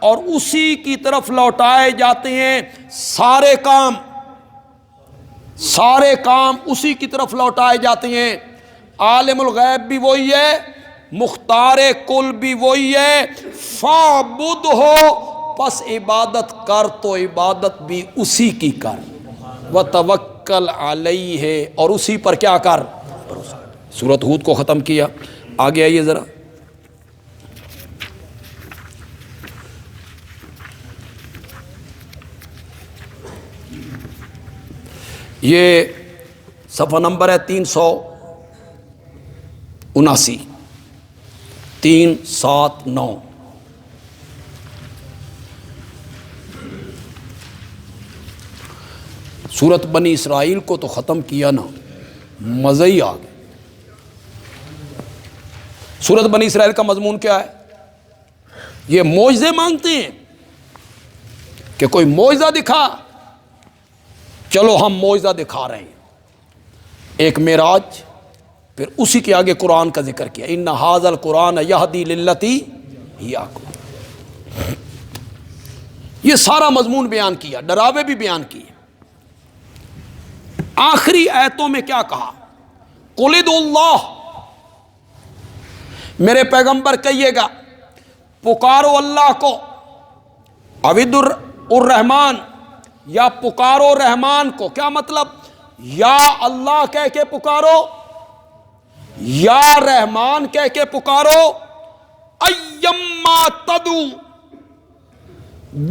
اور اسی کی طرف لوٹائے جاتے ہیں سارے کام، سارے کام اسی کی طرف لوٹائے جاتے ہیں۔ عالم الغیب بھی وہی ہے، مختار کل بھی وہی ہے، فَاعْبُدْهُ، پس عبادت کر تو عبادت بھی اسی کی کر، وَتَوَكَّلْ عَلَيْهِ، اور اسی پر کیا کر، سورۃ ہود کو ختم کیا۔ آگے آئیے ذرا، یہ صفحہ نمبر ہے 379 379۔ سورت بنی اسرائیل کو تو ختم کیا نا، مزہ ہی آ گیا۔ سورت بنی اسرائیل کا مضمون کیا ہے؟ یہ معجزے مانگتے ہیں کہ کوئی معجزہ دکھا، چلو ہم معجزہ دکھا رہے ہیں، ایک معراج، پھر اسی کے آگے قرآن کا ذکر کیا، ان ھذا القرآن یہدی للتی ہی اقوم، یہ سارا مضمون بیان کیا، ڈراوے بھی بیان کیے۔ آخری آیتوں میں کیا کہا؟ قُلِ ادعوا اللہ، میرے پیغمبر کہیے گا پکارو اللہ کو، عبد الرحمن، یا پکارو رحمان کو۔ کیا مطلب؟ یا اللہ کہہ کے پکارو، یا رحمان کہہ کے پکارو، ایما تدعو،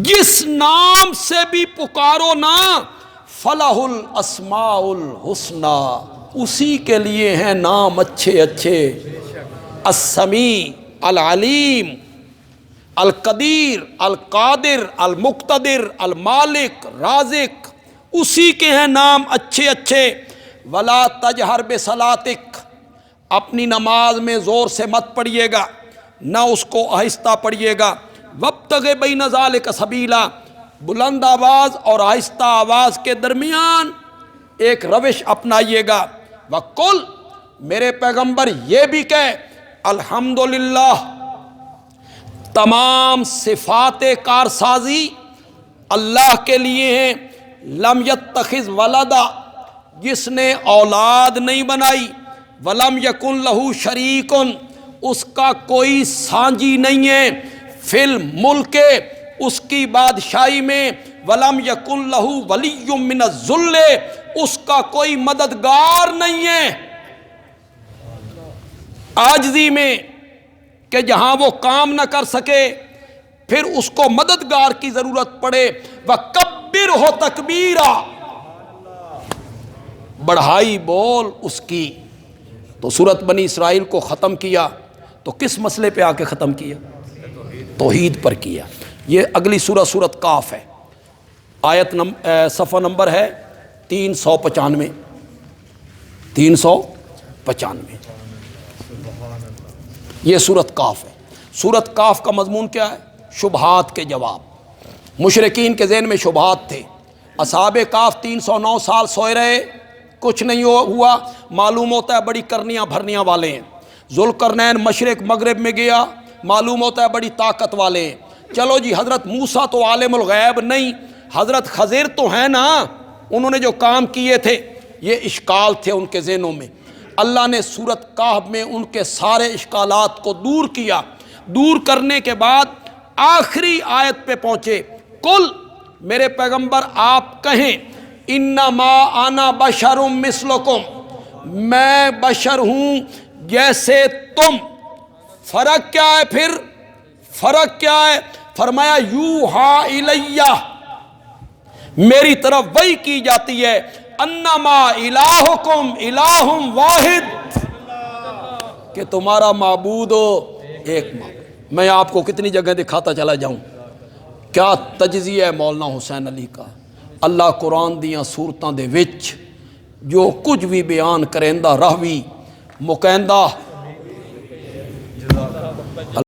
جس نام سے بھی پکارو نا، فلہ الاسماء الحسنی، اسی کے لیے ہیں نام اچھے اچھے، السمیع، العلیم، القدیر، القادر، المقتدر، المالک، رازق، اسی کے ہیں نام اچھے اچھے۔ ولا تجہر بصلاتک، اپنی نماز میں زور سے مت پڑھیے گا، نہ اس کو آہستہ پڑھیے گا۔ وابتغ بین ذالک سبیلا، بلند آواز اور آہستہ آواز کے درمیان ایک روش اپنائیے گا۔ وقل، میرے پیغمبر یہ بھی کہے الحمدللہ، تمام صفات کارسازی اللہ کے لیے ہیں، لم یتخذ ولدا، جس نے اولاد نہیں بنائی، ولم یکن لہ شریک، اس کا کوئی سانجی نہیں ہے، فی الملک، اس کی بادشاہی میں، ولم یکن لہ ولی من الذل، اس کا کوئی مددگار نہیں ہے۔ عاجزی میں کہ جہاں وہ کام نہ کر سکے پھر اس کو مددگار کی ضرورت پڑے، وَكَبِّرْهُ تَكْبِيرًا، بڑھائی بول اس کی۔ تو سورت بنی اسرائیل کو ختم کیا تو کس مسئلے پہ آ کے ختم کیا؟ توحید پر کیا۔ یہ اگلی سورت سورت کاف ہے، آیت صفحہ نمبر ہے 395، 395 یہ سورت کاف ہے۔ سورت کاف کا مضمون کیا ہے؟ شبہات کے جواب۔ مشرکین کے ذہن میں شبہات تھے۔ اصحاب کاف 309 سال سوئے رہے، کچھ نہیں ہوا، معلوم ہوتا ہے بڑی کرنیاں بھرنیاں والے ہیں۔ ذوالقرنین مشرق مغرب میں گیا، معلوم ہوتا ہے بڑی طاقت والے ہیں۔ چلو جی، حضرت موسیٰ تو عالم الغیب نہیں، حضرت خضر تو ہیں نا، انہوں نے جو کام کیے تھے، یہ اشکال تھے ان کے ذہنوں میں۔ اللہ نے سورت کہف میں ان کے سارے اشکالات کو دور کیا۔ دور کرنے کے بعد آخری آیت پہ پہنچے، کل میرے پیغمبر آپ کہیں انما انا بشر مثلکم، میں بشر ہوں جیسے تم۔ فرق کیا ہے پھر؟ فرق کیا ہے؟ فرمایا یوحا الیہ، میری طرف وحی کی جاتی ہے، انما الہکم الہ واحد، کہ تمہارا معبود ہو ایک معبود۔ میں آپ کو کتنی جگہ دکھاتا چلا جاؤں، کیا تجزیہ ہے مولانا حسین علی کا۔ اللہ قرآن دیاں سورتاں دے وچ جو کچھ بھی بیان کریندا راوی مکیندا